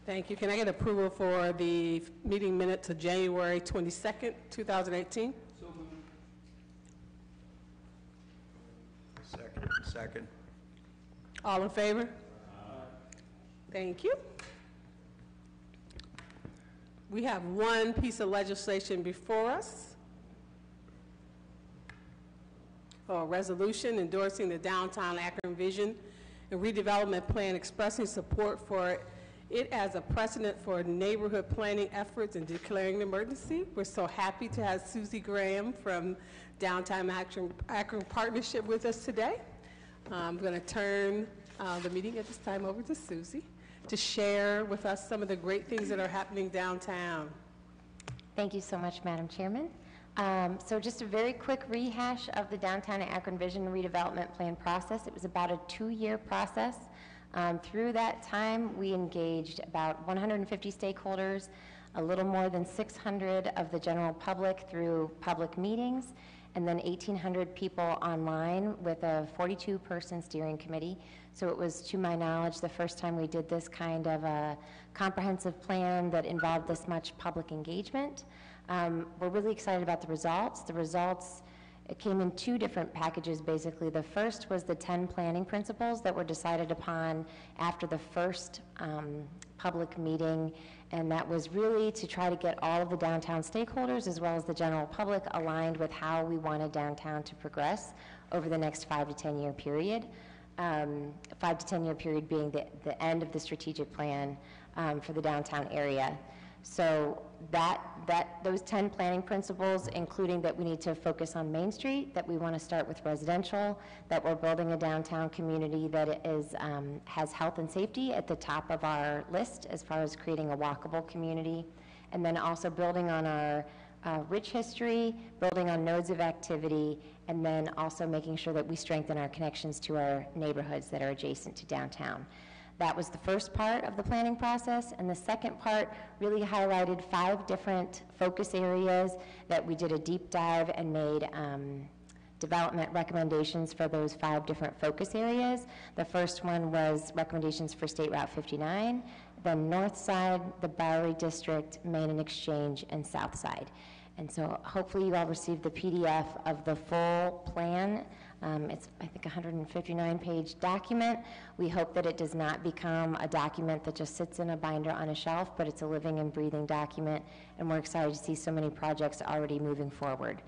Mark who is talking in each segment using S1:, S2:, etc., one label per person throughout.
S1: Thank you. Can I get approval for the meeting minutes of January 22nd, 2018?
S2: So moved. Second.
S1: All in favor? Thank you. We have one piece of legislation before us. A resolution endorsing the Downtown Akron Vision and Redevelopment Plan, expressing support for it as a precedent for neighborhood planning efforts and declaring an emergency. We're so happy to have Susie Graham from Downtown Akron Partnership with us today. I'm going to turn the meeting at this time over to Susie to share with us some of the great things that are happening downtown.
S3: Thank you so much, Madam Chairman. So just a very quick rehash of the Downtown Akron Vision and Redevelopment Plan process. It was about a 2-year process. Through that time, we engaged about 150 stakeholders, a little more than 600 of the general public through public meetings, and then 1,800 people online with a 42-person steering committee. So it was, to my knowledge, the first time we did this kind of a comprehensive plan that involved this much public engagement. We're really excited about the results. The results came in 2 different packages, basically. The first was the 10 planning principles that were decided upon after the first public meeting, and that was really to try to get all of the downtown stakeholders as well as the general public aligned with how we wanted downtown to progress over the next 5 to 10 year period. 5 to 10 year period being the end of the strategic plan for the downtown area. So those 10 planning principles, including that we need to focus on Main Street, that we want to start with residential, that we're building a downtown community that is has health and safety at the top of our list as far as creating a walkable community, and then also building on our rich history, building on nodes of activity, and then also making sure that we strengthen our connections to our neighborhoods that are adjacent to downtown. That was the first part of the planning process, and the second part really highlighted 5 different focus areas that we did a deep dive and made development recommendations for those 5 different focus areas. The first one was recommendations for State Route 59, then North Side, the Bowery District, Main and Exchange, and South Side. And so hopefully you all received the PDF of the full plan. It's, I think, a 159-page document. We hope that it does not become a document that just sits in a binder on a shelf, but it's a living and breathing document, and we're excited to see so many projects already moving forward.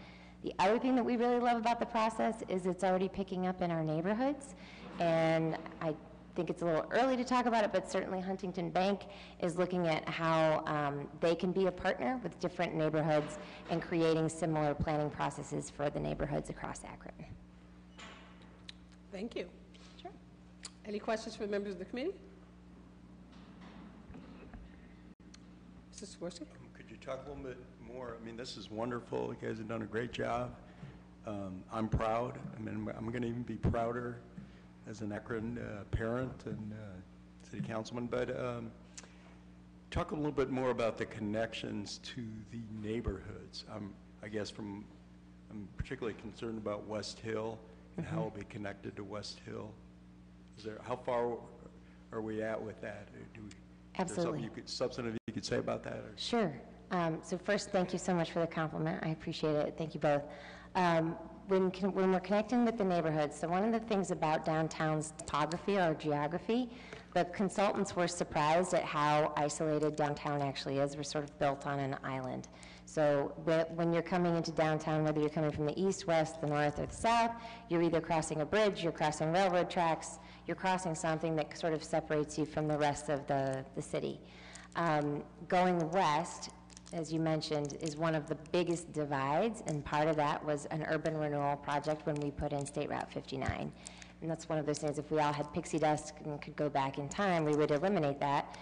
S3: The other thing that we really love about the process is it's already picking up in our neighborhoods, and I think it's a little early to talk about it, but certainly Huntington Bank is looking at how they can be a partner with different neighborhoods and creating similar planning processes for the neighborhoods across Akron.
S1: Thank you.
S3: Sure.
S1: Any questions for the members of the committee? Mr. Swirsky?
S2: Could you talk a little bit more? I mean, this is wonderful. You guys have done a great job. I'm proud. I mean, I'm going to even be prouder as an Akron parent and city councilman. But talk a little bit more about the connections to the neighborhoods. I guess I'm particularly concerned about West Hill and how it'll be connected to West Hill. How far are we at with that?
S3: Absolutely.
S2: Substantive you could say about that? Or?
S3: Sure. So first, thank you so much for the compliment. I appreciate it. Thank you both. When we're connecting with the neighborhoods, so one of the things about downtown's topography or geography, the consultants were surprised at how isolated downtown actually is. We're sort of built on an island. So when you're coming into downtown, whether you're coming from the east, west, the north, or the south, you're either crossing a bridge, you're crossing railroad tracks, you're crossing something that sort of separates you from the rest of the city. Going west, as you mentioned, is one of the biggest divides, and part of that was an urban renewal project when we put in State Route 59. And that's one of those things, if we all had pixie dust and could go back in time, we would eliminate that.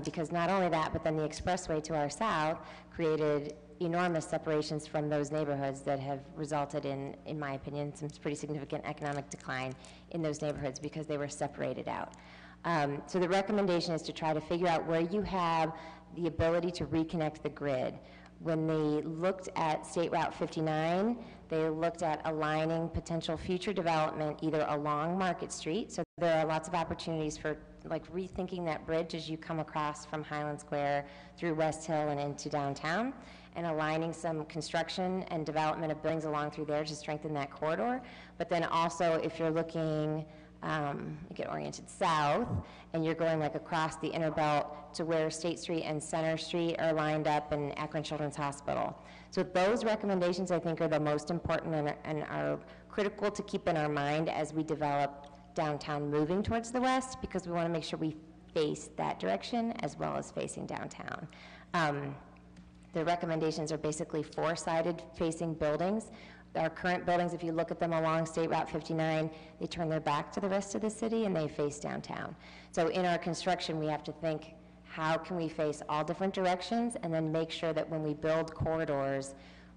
S3: Because not only that, but then the expressway to our south created enormous separations from those neighborhoods that have resulted in my opinion, some pretty significant economic decline in those neighborhoods because they were separated out. So the recommendation is to try to figure out where you have the ability to reconnect the grid. When they looked at State Route 59, they looked at aligning potential future development either along Market Street, so there are lots of opportunities for like rethinking that bridge as you come across from Highland Square through West Hill and into downtown, and aligning some construction and development of buildings along through there to strengthen that corridor. But then also, if you're looking, you get oriented south, and you're going like across the inner belt to where State Street and Center Street are lined up in Akron Children's Hospital. So those recommendations, I think, are the most important and are critical to keep in our mind as we develop downtown moving towards the west, because we want to make sure we face that direction as well as facing downtown. The recommendations are basically four-sided facing buildings. Our current buildings, if you look at them along State Route 59, they turn their back to the rest of the city and they face downtown. So in our construction, we have to think, how can we face all different directions, and then make sure that when we build corridors,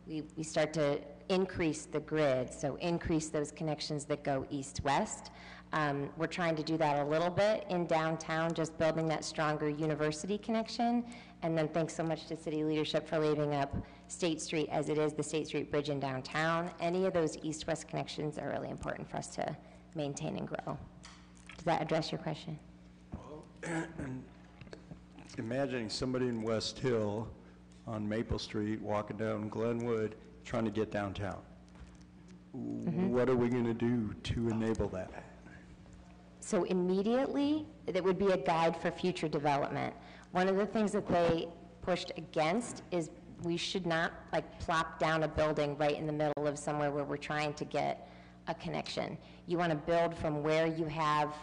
S3: we start to increase the grid, so increase those connections that go east-west. We're trying to do that a little bit in downtown, just building that stronger university connection. And then thanks so much to city leadership for leaving up State Street as it is the State Street Bridge in downtown. Any of those east-west connections are really important for us to maintain and grow. Does that address your question?
S2: Well, imagining somebody in West Hill on Maple Street walking down Glenwood trying to get downtown. What are we going to do to enable that?
S3: So immediately, that would be a guide for future development. One of the things that they pushed against is we should not like plop down a building right in the middle of somewhere where we're trying to get a connection. You want to build from where you have,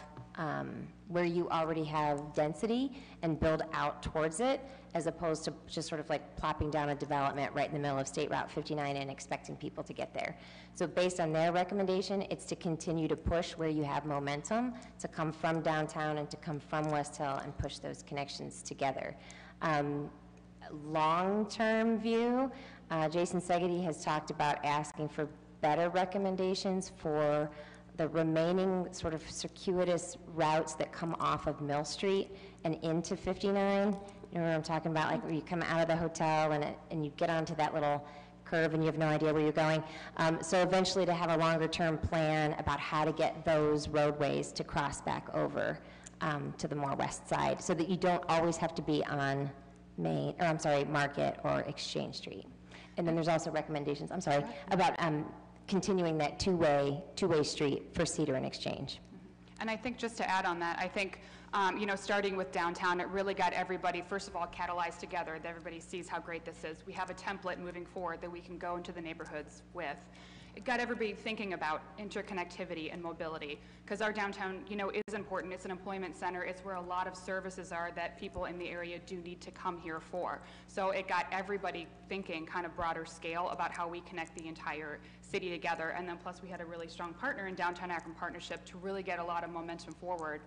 S3: where you already have density and build out towards it, as opposed to just sort of like plopping down a development right in the middle of State Route 59 and expecting people to get there. So based on their recommendation, it's to continue to push where you have momentum, to come from downtown and to come from West Hill and push those connections together. Long-term view, Jason Segedy has talked about asking for better recommendations for the remaining sort of circuitous routes that come off of Mill Street and into 59. You know what I'm talking about, like where you come out of the hotel and you get onto that little curve and you have no idea where you're going. So eventually to have a longer term plan about how to get those roadways to cross back over to the more west side, so that you don't always have to be on Market or Exchange Street. And then there's also recommendations, about continuing that two-way street for Cedar and Exchange.
S4: And I think just to add on that, I think, starting with downtown, it really got everybody, first of all, catalyzed together, that everybody sees how great this is. We have a template moving forward that we can go into the neighborhoods with. It got everybody thinking about interconnectivity and mobility, because our downtown, is important. It's an employment center. It's where a lot of services are that people in the area do need to come here for. So it got everybody thinking kind of broader scale about how we connect the entire city together. And then plus we had a really strong partner in Downtown Akron Partnership to really get a lot of momentum forward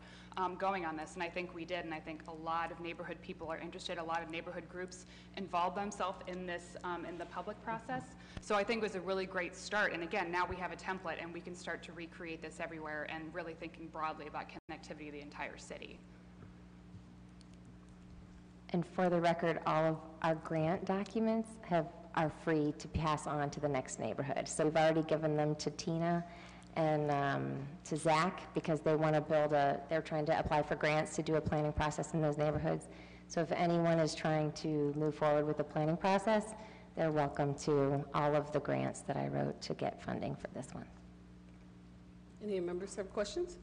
S4: going on this. And I think we did, and I think a lot of neighborhood people are interested. A lot of neighborhood groups involve themselves in this, in the public process. So I think it was a really great start. And again, now we have a template and we can start to recreate this everywhere and really thinking broadly about connectivity of the entire city.
S3: And for the record, all of our grant documents are free to pass on to the next neighborhood. So we've already given them to Tina and to Zach, because they want to they're trying to apply for grants to do a planning process in those neighborhoods. So if anyone is trying to move forward with the planning process, they're welcome to all of the grants that I wrote to get funding for this one.
S1: Any members have questions?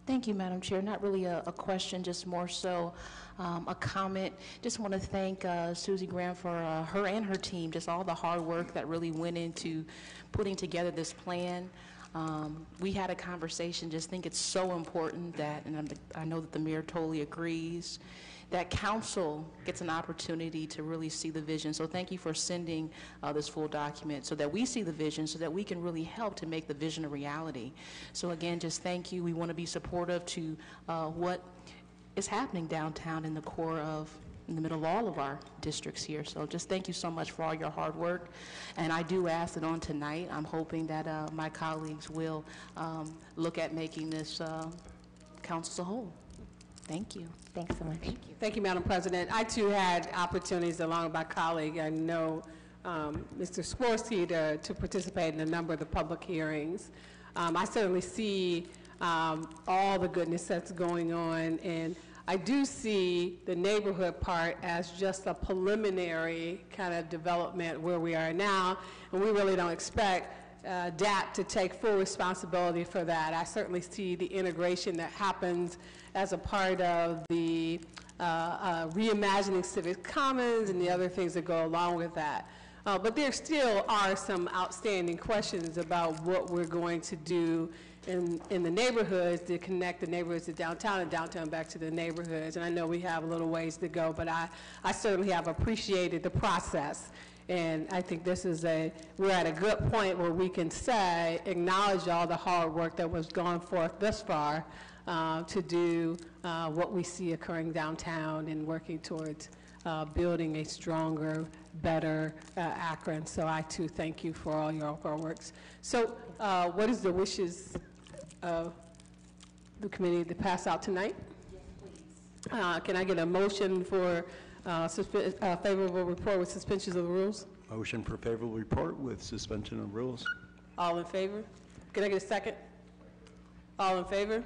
S5: Thank you, Madam Chair. Not really a question, just more so a comment. Just want to thank Susie Graham for her and her team, just all the hard work that really went into putting together this plan. We had a conversation, just think it's so important that, and I know that the mayor totally agrees, that council gets an opportunity to really see the vision. So thank you for sending this full document so that we see the vision, so that we can really help to make the vision a reality. So again, just thank you. We want to be supportive to what is happening downtown in the core of, in the middle of all of our districts here. So just thank you so much for all your hard work. And I do ask that on tonight, I'm hoping that my colleagues will look at making this council as a whole. Thank you.
S3: Thanks so much.
S1: Thank you, Madam President. I too had opportunities along with my colleague. I know Mr. Swirsky to participate in a number of the public hearings. I certainly see all the goodness that's going on, and I do see the neighborhood part as just a preliminary kind of development where we are now, and we really don't expect DAP to take full responsibility for that. I certainly see the integration that happens as a part of the reimagining civic commons and the other things that go along with that. But there still are some outstanding questions about what we're going to do in the neighborhoods to connect the neighborhoods to downtown and downtown back to the neighborhoods. And I know we have a little ways to go, but I certainly have appreciated the process. And I think this is we're at a good point where we can say, acknowledge all the hard work that was gone forth thus far to do what we see occurring downtown and working towards building a stronger, better Akron. So I too thank you for all your hard works. So what is the wishes of the committee to pass out tonight? Yes, please. Can I get a motion for favorable report with suspensions of the rules?
S2: Motion for favorable report with suspension of rules.
S1: All in favor? Can I get a second? All in favor?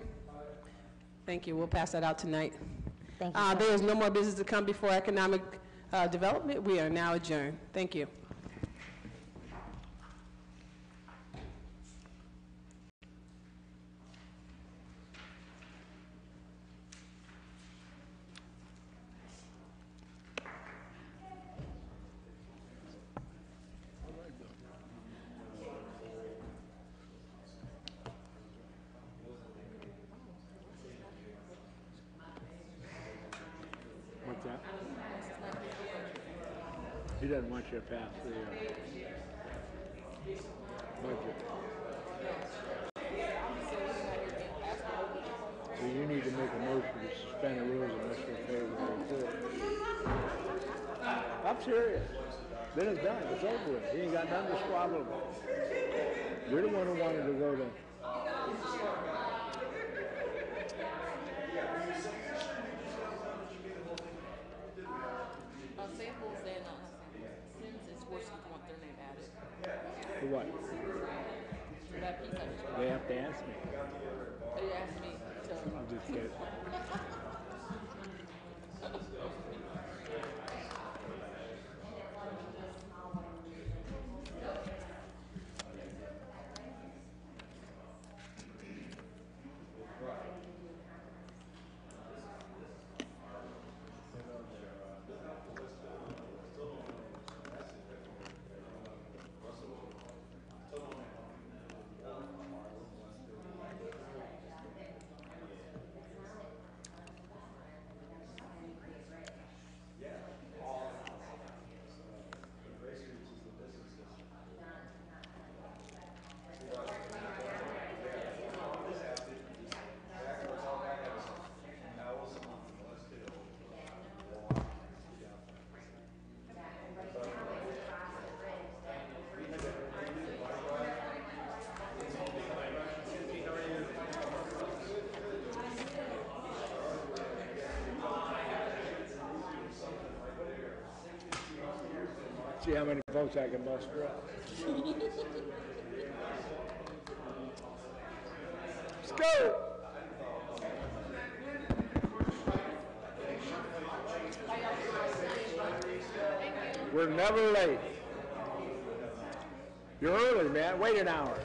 S1: Thank you. We'll pass that out tonight.
S3: Thank you.
S1: There is no more business to come before economic development. We are now adjourned. Thank you.
S6: What's that? He doesn't want you to pass the budget. So you need to make a motion to suspend the rules unless you're favorable report. I'm serious. Then it's done. It's over with. He ain't got nothing to squabble about. You're the one who wanted to go to.
S5: Samples and Sims and Swirsky want their name added.
S6: For what?
S5: For that piece I just wrote.
S6: They have to ask me.
S5: They asked me to.
S6: I'm just kidding. See how many votes I can muster up. Let's go! We're never late. You're early, man. Wait an hour.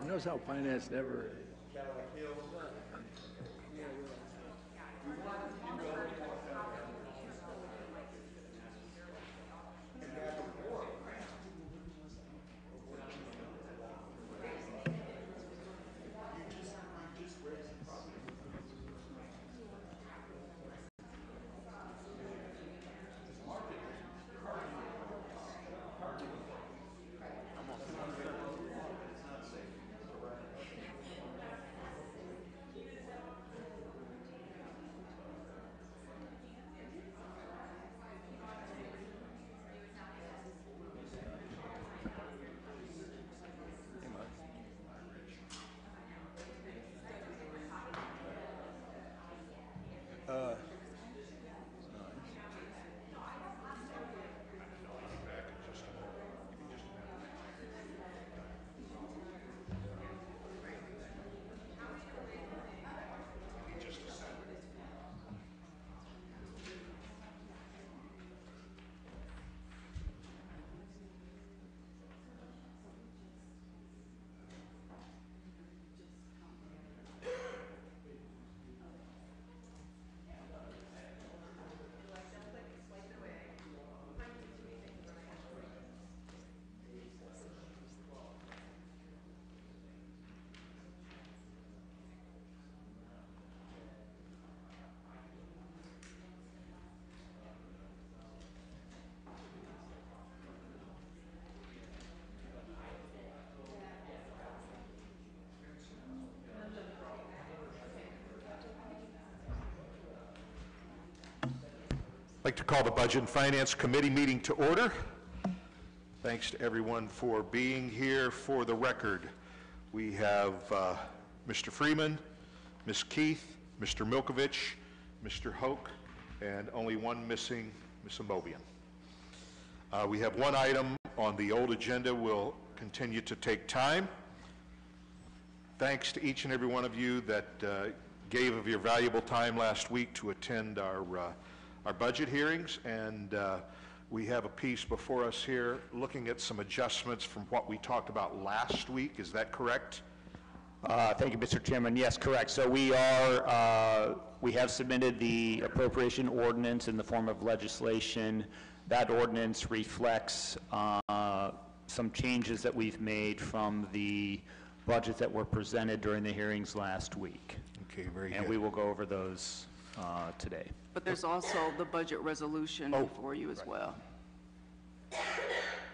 S6: You notice how finance never.
S7: like to call the Budget and Finance Committee meeting to order. Thanks to everyone for being here. For the record, we have Mr. Freeman, Ms. Keith, Mr. Milkovich, Mr. Hoke, and only one missing, Ms. Amobian. We have one item on the old agenda. Will continue to take time. Thanks to each and every one of you that gave of your valuable time last week to attend our budget hearings, and we have a piece before us here looking at some adjustments from what we talked about last week. Is that correct?
S8: Thank you, Mr. Chairman. Yes, correct. So we have submitted the appropriation ordinance in the form of legislation. That ordinance reflects some changes that we've made from the budgets that were presented during the hearings last week.
S7: Okay, very good.
S8: And we will go over those today.
S9: But there's also the budget resolution before you as well.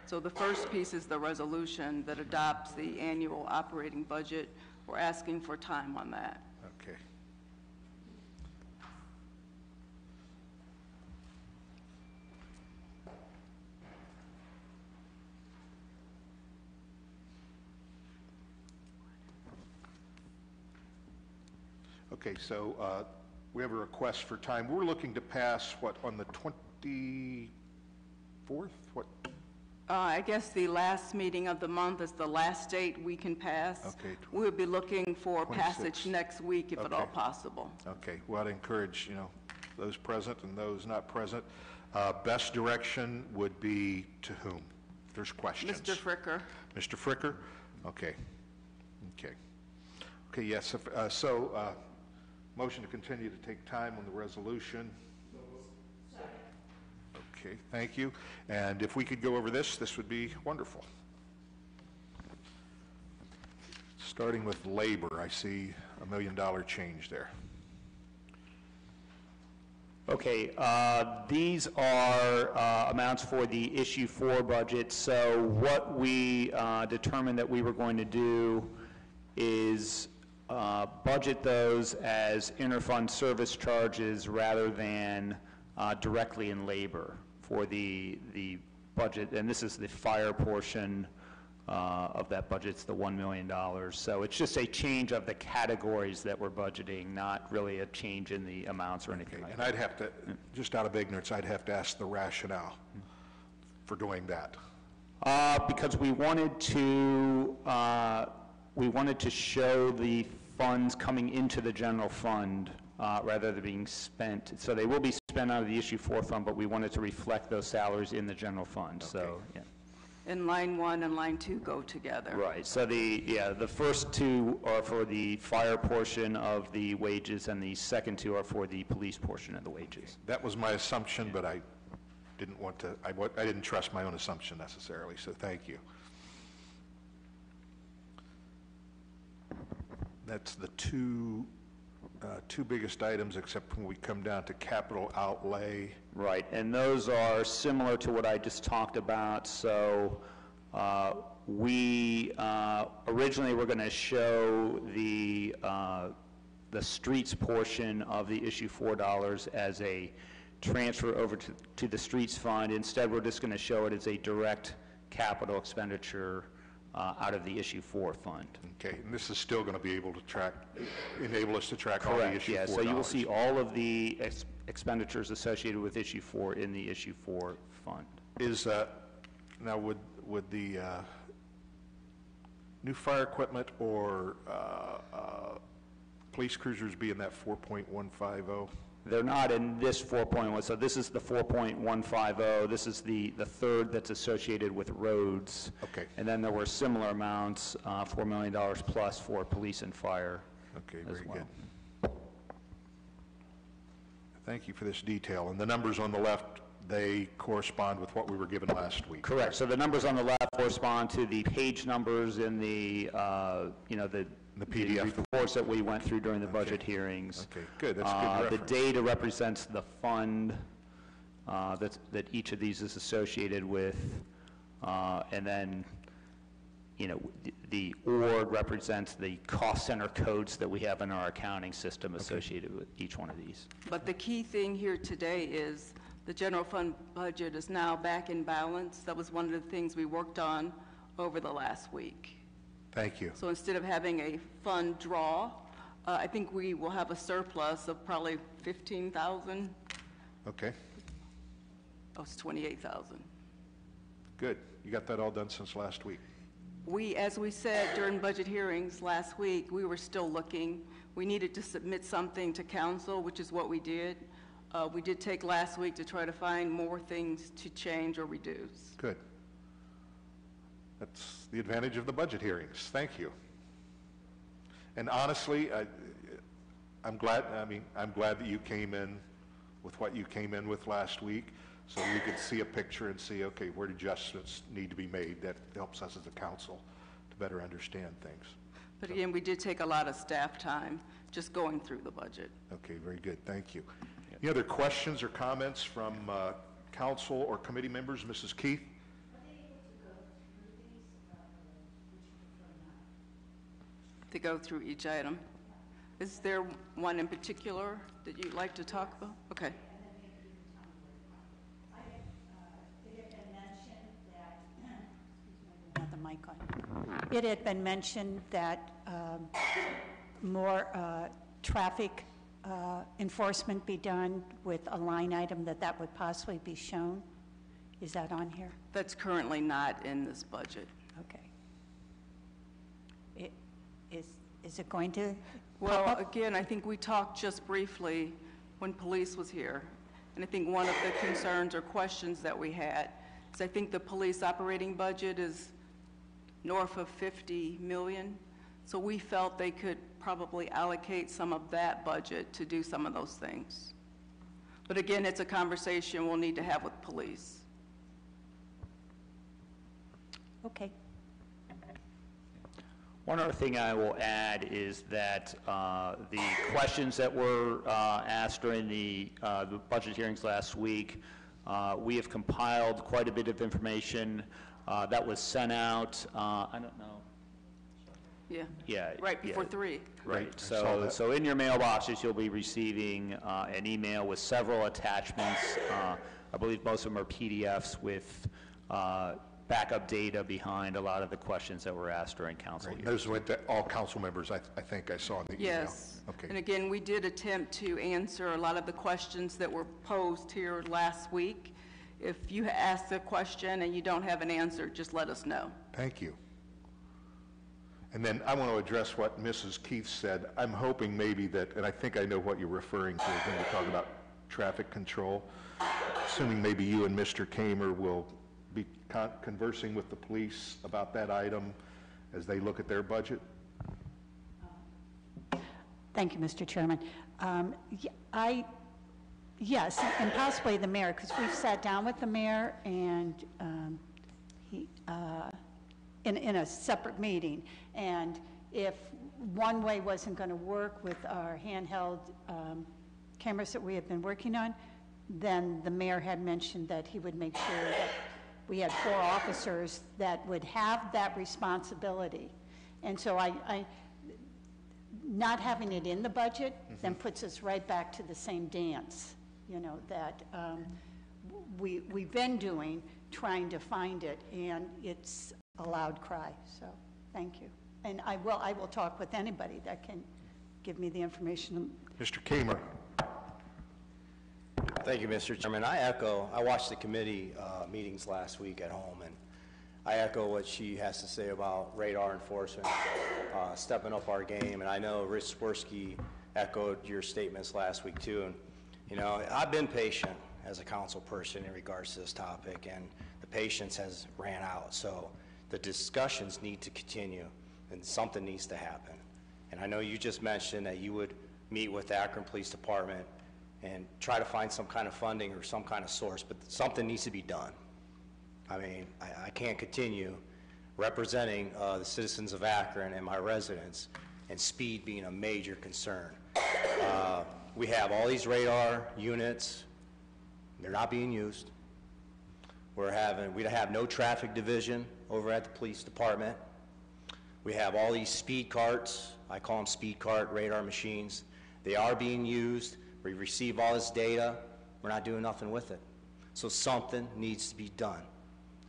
S9: So the first piece is the resolution that adopts the annual operating budget. We're asking for time on that.
S7: Okay. Okay, so we have a request for time. We're looking to pass, what, on the 24th? What?
S9: I guess the last meeting of the month is the last date we can pass.
S7: Okay.
S9: We'll be looking for
S7: 26.
S9: passage next week if at all possible.
S7: Okay, well, I'd encourage, those present and those not present. Best direction would be to whom? If there's questions.
S9: Mr. Fricker.
S7: Mr. Fricker? Okay. Okay. Okay, yes, motion to continue to take time on the resolution. Okay, thank you. And if we could go over this would be wonderful. Starting with labor, I see $1 million change there.
S8: Okay, these are amounts for the issue 4 budget. So what we determined that we were going to do is budget those as interfund service charges rather than directly in labor for the budget. And this is the fire portion of that budget. It's the $1 million. So it's just a change of the categories that we're budgeting, not really a change in the amounts or anything like that.
S7: And I'd have to, just out of ignorance, I'd have to ask the rationale for doing that.
S8: Because we wanted to show the funds coming into the general fund rather than being spent. So they will be spent out of the issue 4 fund, but we wanted to reflect those salaries in the general fund. Okay. So, yeah.
S9: And line 1 and line 2 go together.
S8: Right. So the first 2 are for the fire portion of the wages, and the second 2 are for the police portion of the wages.
S7: That was my assumption, but I didn't want to. I didn't trust my own assumption necessarily. So thank you. That's the two biggest items, except when we come down to capital outlay.
S8: Right, and those are similar to what I just talked about. So we originally were going to show the streets portion of the issue $4 as a transfer over to the streets fund. Instead, we're just going to show it as a direct capital expenditure out of the issue 4 fund.
S7: Okay, and this is still going to be able to enable us to track all the issue 4
S8: yeah, so you will see all of the expenditures associated with issue 4 in the issue 4 fund.
S7: Now would the new fire equipment or police cruisers be in that 4.150?
S8: They're not in this 4.1, so this is the 4.150. This is the third that's associated with roads.
S7: Okay.
S8: And then there were similar amounts, $4 million plus for police and fire.
S7: Okay, very good. Thank you for this detail. And the numbers on the left, they correspond with what we were given last week.
S8: Correct. So the numbers on the left correspond to the page numbers in the
S7: the PDF
S8: reports that we went through during the budget hearings.
S7: Okay, good. That's a good reference.
S8: The data represents the fund that each of these is associated with, and then, the org represents the cost center codes that we have in our accounting system associated with each one of these.
S9: But the key thing here today is The general fund budget is now back in balance. That was one of the things we worked on over the last week.
S7: Thank you.
S9: So instead of having a fund draw, I think we will have a surplus of probably 15,000.
S7: Okay,
S9: Oh, it's 28,000.
S7: good. You got that all done since last week?
S9: As we said during budget hearings last week, we were still looking. We needed to submit something to council, which is what we did. We did take last week to try to find more things to change or reduce.
S7: Good. That's the advantage of the budget hearings. Thank you. And honestly, I'm glad that you came in with what you came in with last week, so we could see a picture and see, okay, where adjustments need to be made. That helps us as a council to better understand things.
S9: But again, we did take a lot of staff time just going through the budget.
S7: Okay, very good. Thank you. Any other questions or comments from council or committee members? Mrs. Keith?
S9: To go through each item. Is there one in particular that you'd like to talk about? Okay.
S10: It had been mentioned that more traffic enforcement be done with a line item that would possibly be shown. Is that on here?
S9: That's currently not in this budget.
S10: Okay. Is it going to
S9: Well,
S10: pop up?
S9: again, I think we talked just briefly when police was here. And I think one of the concerns or questions that we had is I think the police operating budget is north of 50 million. So we felt they could probably allocate some of that budget to do some of those things. But again, it's a conversation we'll need to have with police.
S10: Okay.
S8: One other thing I will add is that the questions that were asked during the budget hearings last week, we have compiled quite a bit of information that was sent out, I don't know.
S9: Yeah.
S8: Yeah.
S9: Right before
S8: yeah.
S9: 3.
S8: Right,
S7: I saw that.
S8: so in your mailboxes, you'll be receiving an email with several attachments. I believe most of them are PDFs with backup data behind a lot of the questions that were asked during council
S7: Right.
S8: hearings.
S7: Those went to all council members, I think I saw in the email.
S9: Yes.
S7: Okay.
S9: And again, we did attempt to answer a lot of the questions that were posed here last week. If you ask a question and you don't have an answer, just let us know.
S7: Thank you. And then I want to address what Mrs. Keith said. I'm hoping maybe that, and I think I know what you're referring to when you talk about traffic control, assuming maybe you and Mr. Kamer will be conversing with the police about that item as they look at their budget.
S10: Thank you, Mr. Chairman. Yes, and possibly the mayor, because we've sat down with the mayor and he, in a separate meeting, and if one way wasn't going to work with our handheld cameras that we have been working on, then the mayor had mentioned that he would make sure that we had 4 officers that would have that responsibility. And so not having it in the budget then puts us right back to the same dance, you know, that we've been doing, trying to find it, and it's a loud cry. So thank you. And I will talk with anybody that can give me the information.
S7: Mr. Kamer.
S11: Thank you, Mr. Chairman. I watched the committee meetings last week at home, and I echo what she has to say about radar enforcement, stepping up our game. And I know Rich Swirsky echoed your statements last week too. And you know, I've been patient as a council person in regards to this topic, and the patience has ran out. So the discussions need to continue, and something needs to happen. And I know you just mentioned that you would meet with the Akron Police Department and try to find some kind of funding or some kind of source, but something needs to be done. I mean, I can't continue representing the citizens of Akron and my residents, and speed being a major concern. We have all these radar units. They're not being used. We have no traffic division over at the police department. We have all these speed carts. I call them speed cart radar machines. They are being used. We receive all this data, we're not doing nothing with it. So something needs to be done.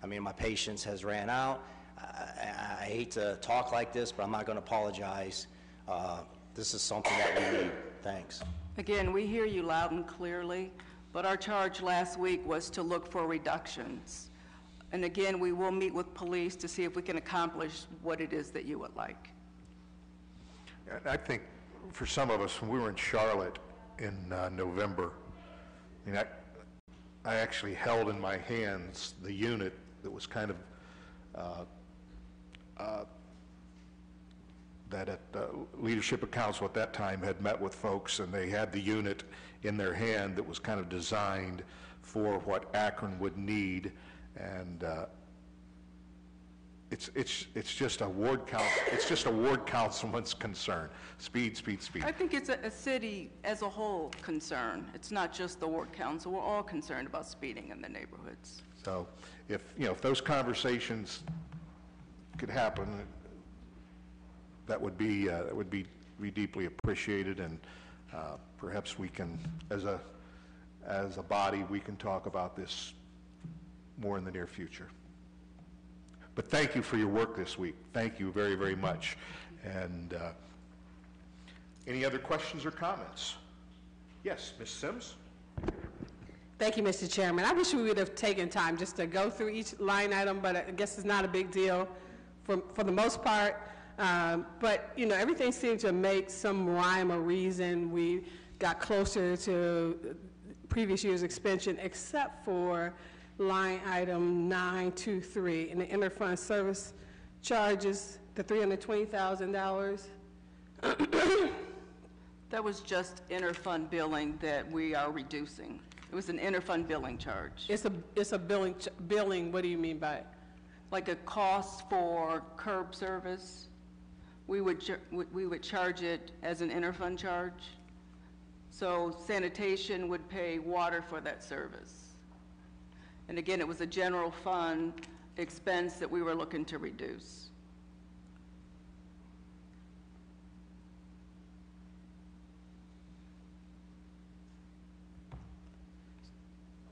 S11: I mean, my patience has ran out. I hate to talk like this, but I'm not going to apologize. This is something that we need. Thanks.
S9: Again, we hear you loud and clearly, but our charge last week was to look for reductions. And again, we will meet with police to see if we can accomplish what it is that you would like.
S7: I think for some of us, when we were in Charlotte in November, I mean, I actually held in my hands the unit that was kind of that at leadership of council at that time had met with folks, and they had the unit in their hand that was kind of designed for what Akron would need, and it's just a ward council. It's just a ward councilman's concern. Speed, speed, speed.
S9: I think it's a city as a whole concern. It's not just the ward council. We're all concerned about speeding in the neighborhoods.
S7: So, if those conversations could happen, that would be deeply appreciated, and perhaps we can, as a body, we can talk about this more in the near future. But thank you for your work this week. Thank you very, very much. And any other questions or comments? Yes, Ms. Sims?
S1: Thank you, Mr. Chairman. I wish we would have taken time just to go through each line item, but I guess it's not a big deal for the most part. But, everything seemed to make some rhyme or reason. We got closer to previous year's expansion, except for line item 923 in the interfund service charges, the $320,000.
S9: That was just interfund billing that we are reducing. It was an interfund billing charge.
S1: It's a billing. What do you mean by it?
S9: Like a cost for curb service. We would charge it as an interfund charge. So sanitation would pay water for that service. And again, it was a general fund expense that we were looking to reduce.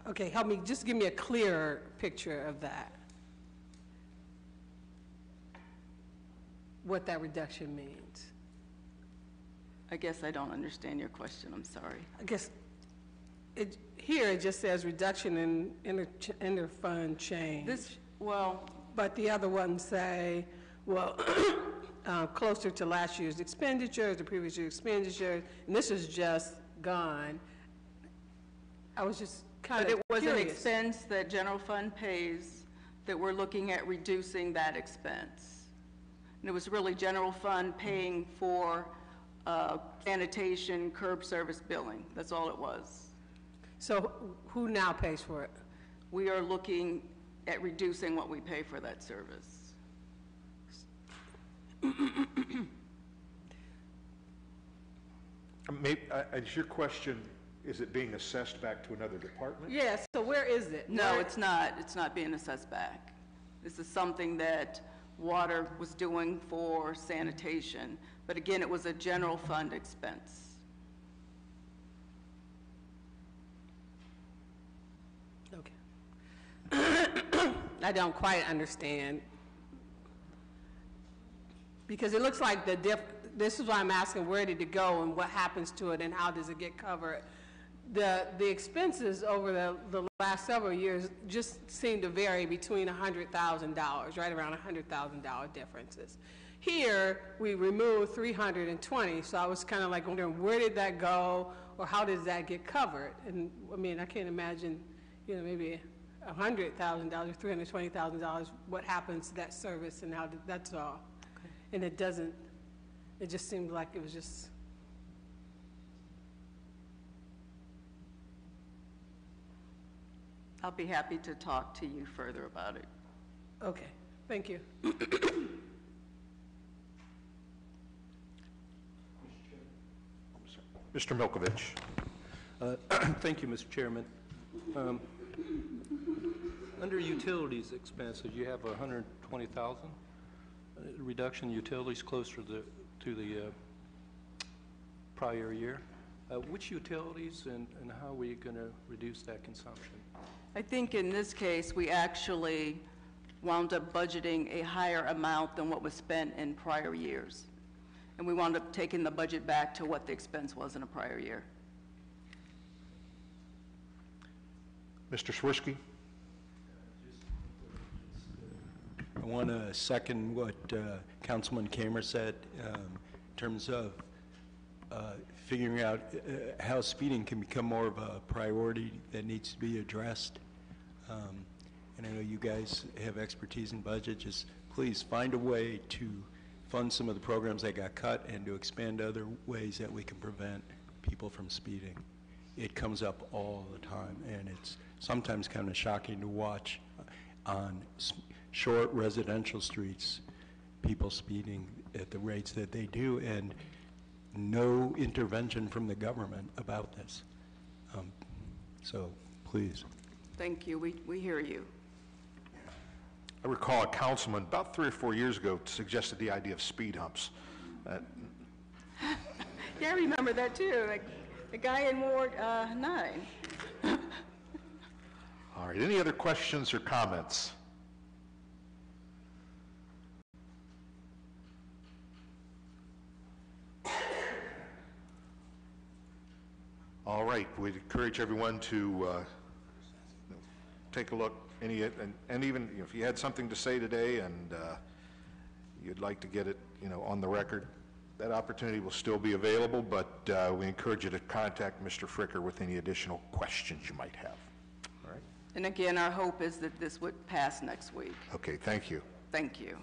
S1: Okay, help me, just give me a clearer picture of that. What that reduction means.
S9: I guess I don't understand your question, I'm sorry.
S1: I guess here it just says reduction in interfund change. But the other ones say, well, closer to last year's expenditures, the previous year's expenditures, and this is just gone. I was just kind of curious.
S9: But it was an expense that general fund pays that we're looking at reducing that expense. And it was really general fund paying for sanitation, curb service billing. That's all it was.
S1: So who now pays for it?
S9: We are looking at reducing what we pay for that service.
S7: Is your question, is it being assessed back to another department?
S1: Yes, so where is it?
S9: No, it's not. It's not being assessed back. This is something that water was doing for sanitation. But again, it was a general fund expense.
S1: Okay. I don't quite understand. Because it looks like this is why I'm asking where did it go and what happens to it and how does it get covered. The expenses over the last several years just seem to vary between $100,000, right around $100,000 differences. Here, we removed 320, so I was kind of like wondering where did that go or how does that get covered? And I mean, I can't imagine, maybe $100,000 or $320,000, what happens to that service and how that's all. Okay. And it just seemed like it was just.
S9: I'll be happy to talk to you further about it.
S1: Okay, thank you.
S7: Mr. Milkovich.
S12: Thank you, Mr. Chairman. Under utilities expenses, you have 120,000 reduction in utilities closer to the prior year. Which utilities and how are you going to reduce that consumption?
S9: I think in this case, we actually wound up budgeting a higher amount than what was spent in prior years. And we wound up taking the budget back to what the expense was in a prior year.
S7: Mr. Swirsky?
S2: I want to second what Councilman Kamer said in terms of figuring out how speeding can become more of a priority that needs to be addressed. And I know you guys have expertise in budget. Just please find a way to fund some of the programs that got cut and to expand other ways that we can prevent people from speeding. It comes up all the time, and it's sometimes kind of shocking to watch on short residential streets, people speeding at the rates that they do, and no intervention from the government about this. So, please.
S9: Thank you. We hear you.
S7: I recall a councilman about 3 or 4 years ago suggested the idea of speed humps.
S9: Yeah, I remember that too. Like the guy in Ward 9.
S7: All right, any other questions or comments? All right, we'd encourage everyone to take a look, and even if you had something to say today and you'd like to get it, on the record, that opportunity will still be available, but we encourage you to contact Mr. Fricker with any additional questions you might have. All right?
S9: And again, our hope is that this would pass next week.
S7: Okay, thank you.
S9: Thank you.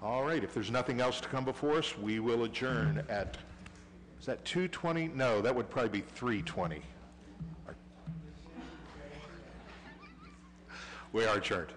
S7: All right, if there's nothing else to come before us, we will adjourn at, is that 2:20? No, that would probably be 3:20. We are adjourned.